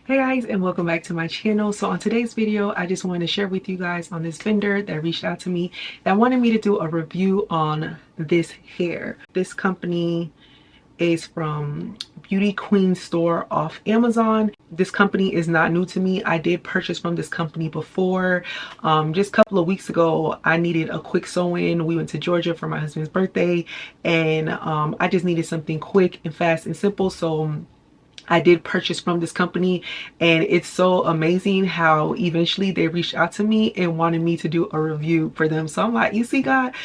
Hey guys, and welcome back to my channel. So on today's video, I just wanted to share with you guys on this vendor that reached out to me that wanted me to do a review on this hair. This company is from BeautyQueen store off Amazon. This company is not new to me. I did purchase from this company before. Just a couple of weeks ago, I needed a quick sew-in. We went to Georgia for my husband's birthday, and I just needed something quick and fast and simple. So I did purchase from this company, and it's so amazing how eventually they reached out to me and wanted me to do a review for them. So I'm like, you see, God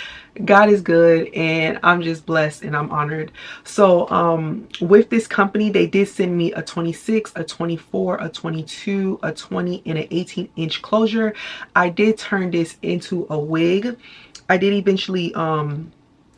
is good, and I'm just blessed and I'm honored. So with this company, they did send me a 26, a 24, a 22, a 20, and an 18-inch closure. I did turn this into a wig. I did eventually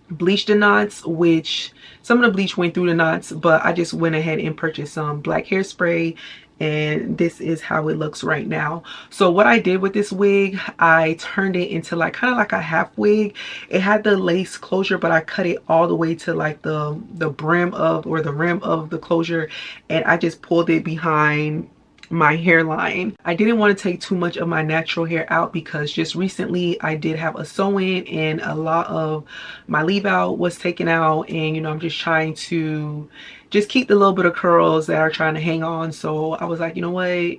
bleach the knots, which some of the bleach went through the knots, but I just went ahead and purchased some black hairspray, and this is how it looks right now. So what I did with this wig, I turned it into like kind of like a half wig. It had the lace closure, but I cut it all the way to like the brim of, or the rim of the closure, and I just pulled it behind my hairline. I didn't want to take too much of my natural hair out because just recently I did have a sew-in and a lot of my leave out was taken out, and you know, I'm just trying to just keep the little bit of curls that are trying to hang on. So I was like, you know what,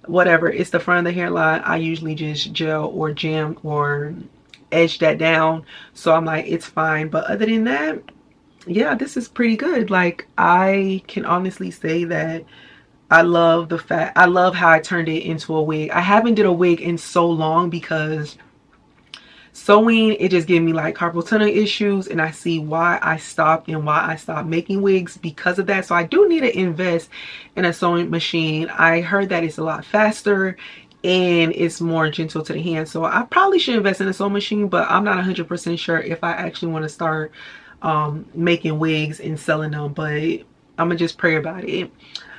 whatever, it's the front of the hairline. I usually just gel or jam or edge that down, so I'm like, it's fine. But other than that, yeah, this is pretty good. Like, I can honestly say that I love how I turned it into a wig. I haven't did a wig in so long because sewing, it just gave me like carpal tunnel issues, and I see why I stopped and why I stopped making wigs because of that. So I do need to invest in a sewing machine. I heard that it's a lot faster and it's more gentle to the hand. So I probably should invest in a sewing machine, but I'm not 100% sure if I actually want to start making wigs and selling them, but I'm gonna just pray about it.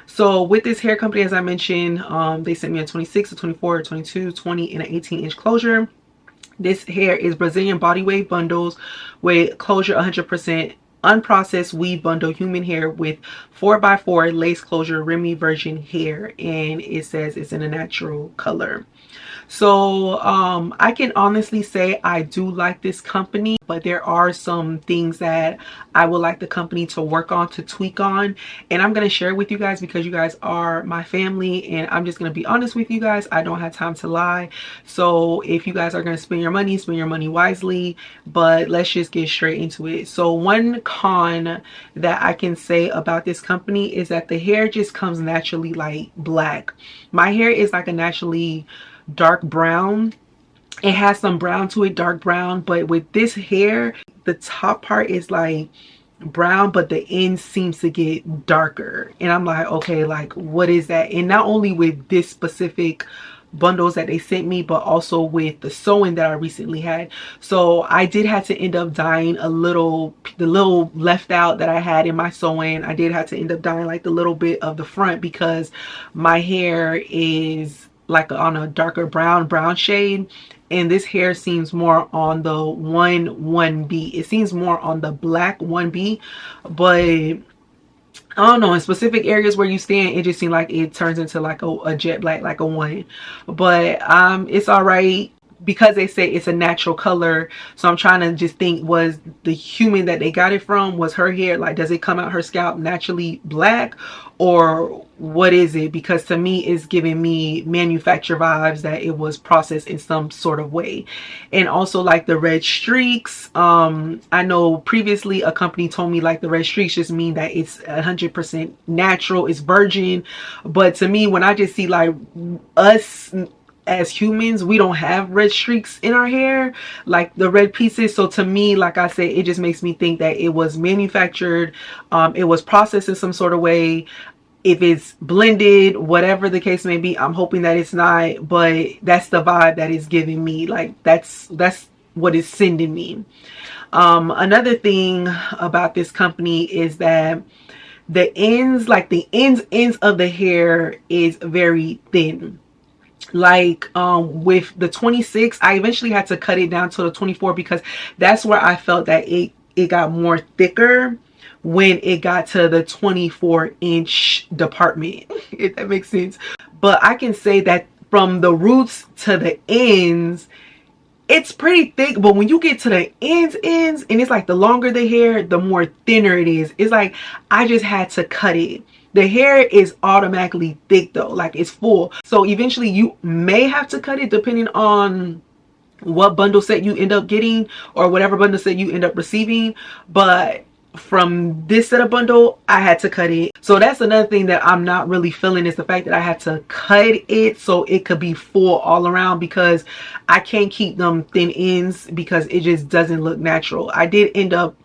So with this hair company, as I mentioned, they sent me a 26, a 24, a 22, 20, and an 18-inch closure. This hair is Brazilian body wave bundles with closure 100% unprocessed weave bundle human hair with 4x4 lace closure Remy virgin hair, and it says it's in a natural color. So I can honestly say I do like this company, but there are some things that I would like the company to work on, to tweak on, and I'm going to share with you guys because you guys are my family, and I'm just going to be honest with you guys. I don't have time to lie. So if you guys are going to spend your money wisely, but let's just get straight into it. So one con that I can say about this company is that the hair just comes naturally like black. My hair is like a naturally dark brown. It has some brown to it, dark brown, but with this hair, the top part is like brown, but the end seems to get darker, and I'm like, okay, like what is that? And not only with this specific bundles that they sent me, but also with the sewing that I recently had. So I did have to end up dyeing the little left out that I had in my sewing. I did have to end up dyeing like the little bit of the front because my hair is like on a darker brown shade, and this hair seems more on the 1B. It seems more on the black 1B, but I don't know, in specific areas where you stand, it just seems like it turns into like a jet black, like a 1. But it's all right because they say it's a natural color. So I'm trying to just think, was the human that they got it from, was her hair like, does it come out her scalp naturally black, or what is it? Because to me, it's giving me manufacturer vibes that it was processed in some sort of way. And also like the red streaks, I know previously a company told me like the red streaks just mean that it's 100% natural, it's virgin. But to me, when I just see like us as humans, we don't have red streaks in our hair, like the red pieces. So to me, like I said, it just makes me think that it was manufactured, it was processed in some sort of way. If it's blended, whatever the case may be, I'm hoping that it's not, but that's the vibe that it's giving me. Like that's what it's sending me. Another thing about this company is that the ends, like the ends of the hair is very thin. Like with the 26, I eventually had to cut it down to the 24 because that's where I felt that it got more thicker when it got to the 24-inch department, if that makes sense. But I can say that from the roots to the ends, it's pretty thick. But when you get to the ends, and it's like the longer the hair, the more thinner it is. It's like I just had to cut it. The hair is automatically thick though, like it's full. So eventually you may have to cut it depending on what bundle set you end up getting, or whatever bundle set you end up receiving. But from this set of bundle, I had to cut it. So that's another thing that I'm not really feeling, is the fact that I had to cut it so it could be full all around, because I can't keep them thin ends because it just doesn't look natural. I did end up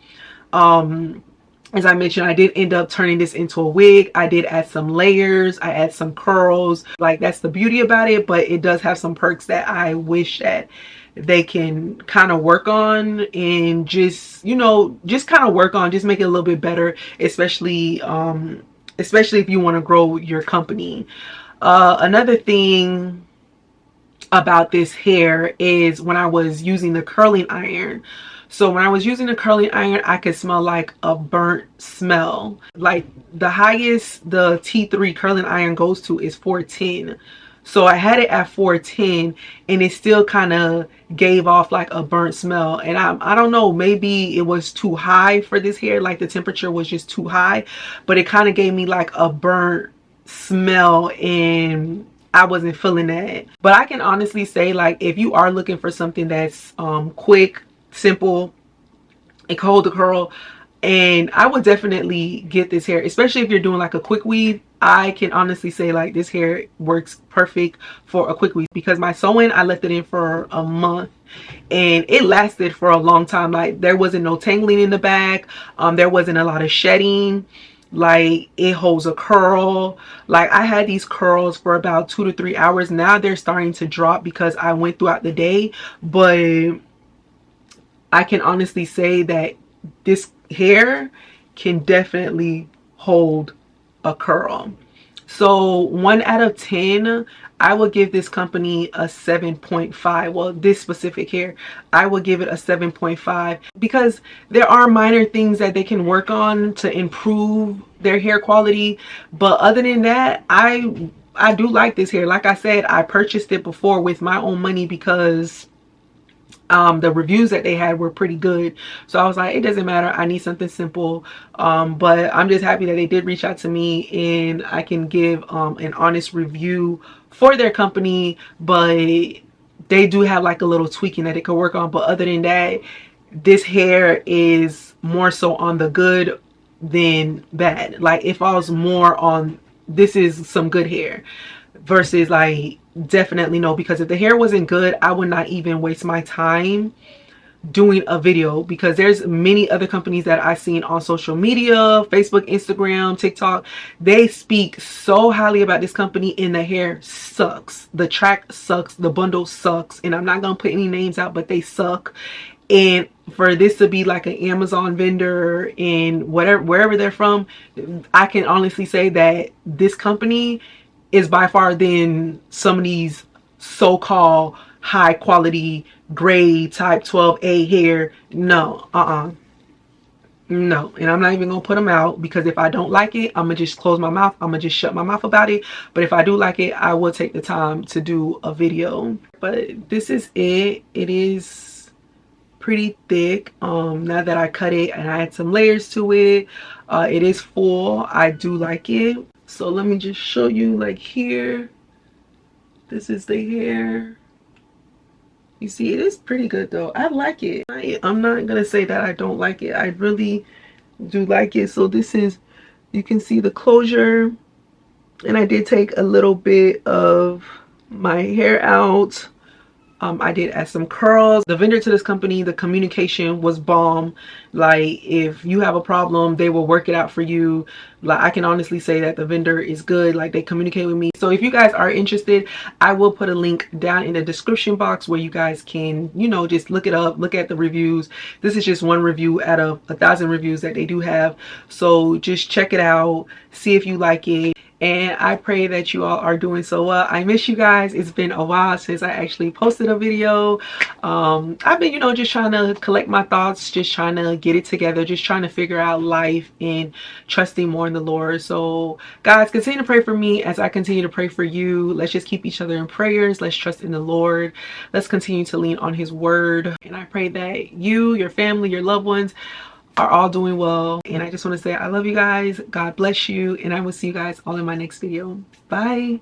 as I mentioned, I did end up turning this into a wig. I did add some layers. I add some curls. Like, that's the beauty about it, but it does have some perks that I wish that they can kind of work on, and just, you know, just kind of work on, just make it a little bit better, especially if you want to grow your company. Another thing about this hair is when I was using the curling iron. So when I was using the curling iron, I could smell like a burnt smell. Like, the highest the T3 curling iron goes to is 410. So I had it at 410, and it still kind of gave off like a burnt smell. And I don't know, maybe it was too high for this hair. Like, the temperature was just too high, but it kind of gave me like a burnt smell, and I wasn't feeling that. But I can honestly say, like, if you are looking for something that's quick, simple, and can hold the curl, and I would definitely get this hair, especially if you're doing like a quick weave. I can honestly say, like, this hair works perfect for a quick weave, because my sew-in, I left it in for a month and it lasted for a long time. Like, there wasn't no tangling in the back, there wasn't a lot of shedding. Like, it holds a curl. Like, I had these curls for about 2 to 3 hours. Now they're starting to drop because I went throughout the day, but I can honestly say that this hair can definitely hold a curl. So 1 out of 10, I would give this company a 7.5. Well, this specific hair, I would give it a 7.5, because there are minor things that they can work on to improve their hair quality. But other than that, I do like this hair. Like I said, I purchased it before with my own money because the reviews that they had were pretty good. So I was like, it doesn't matter, I need something simple. But I'm just happy that they did reach out to me, and I can give an honest review for their company. But they do have like a little tweaking that it could work on. But other than that, this hair is more so on the good than bad. Like, it falls more on, this is some good hair, versus like, definitely no. Because if the hair wasn't good, I would not even waste my time doing a video, because there's many other companies that I've seen on social media, Facebook, Instagram, TikTok. They speak so highly about this company, and the hair sucks, the track sucks, the bundle sucks, and I'm not gonna put any names out, but they suck. And for this to be like an Amazon vendor and whatever, wherever they're from, I can honestly say that this company is by far than some of these so-called high quality grade type 12A hair. No, no. And I'm not even gonna put them out, because if I don't like it, I'm gonna just close my mouth. I'm gonna just shut my mouth about it. But if I do like it, I will take the time to do a video. But this is it. It is pretty thick. Now that I cut it and I add some layers to it, it is full. I do like it. So let me just show you, like, here, this is the hair. You see, it is pretty good though. I like it. I'm not gonna say that I don't like it. I really do like it. So this is, you can see the closure, and I did take a little bit of my hair out. I did add some curls. The vendor to this company, the communication was bomb. Like, if you have a problem, they will work it out for you. Like, I can honestly say that the vendor is good. Like, they communicate with me. So if you guys are interested, I will put a link down in the description box where you guys can, you know, just look it up, look at the reviews. This is just one review out of 1,000 reviews that they do have. So just check it out, see if you like it. and I pray that you all are doing so well. I miss you guys. It's been a while since I actually posted a video. I've been, you know, just trying to collect my thoughts, just trying to get it together, just trying to figure out life and trusting more in the Lord. So guys, continue to pray for me as I continue to pray for you. Let's just keep each other in prayers. Let's trust in the Lord. Let's continue to lean on his word. And I pray that you, your family, your loved ones are all doing well. And I just want to say I love you guys. God bless you. And I will see you guys all in my next video. Bye.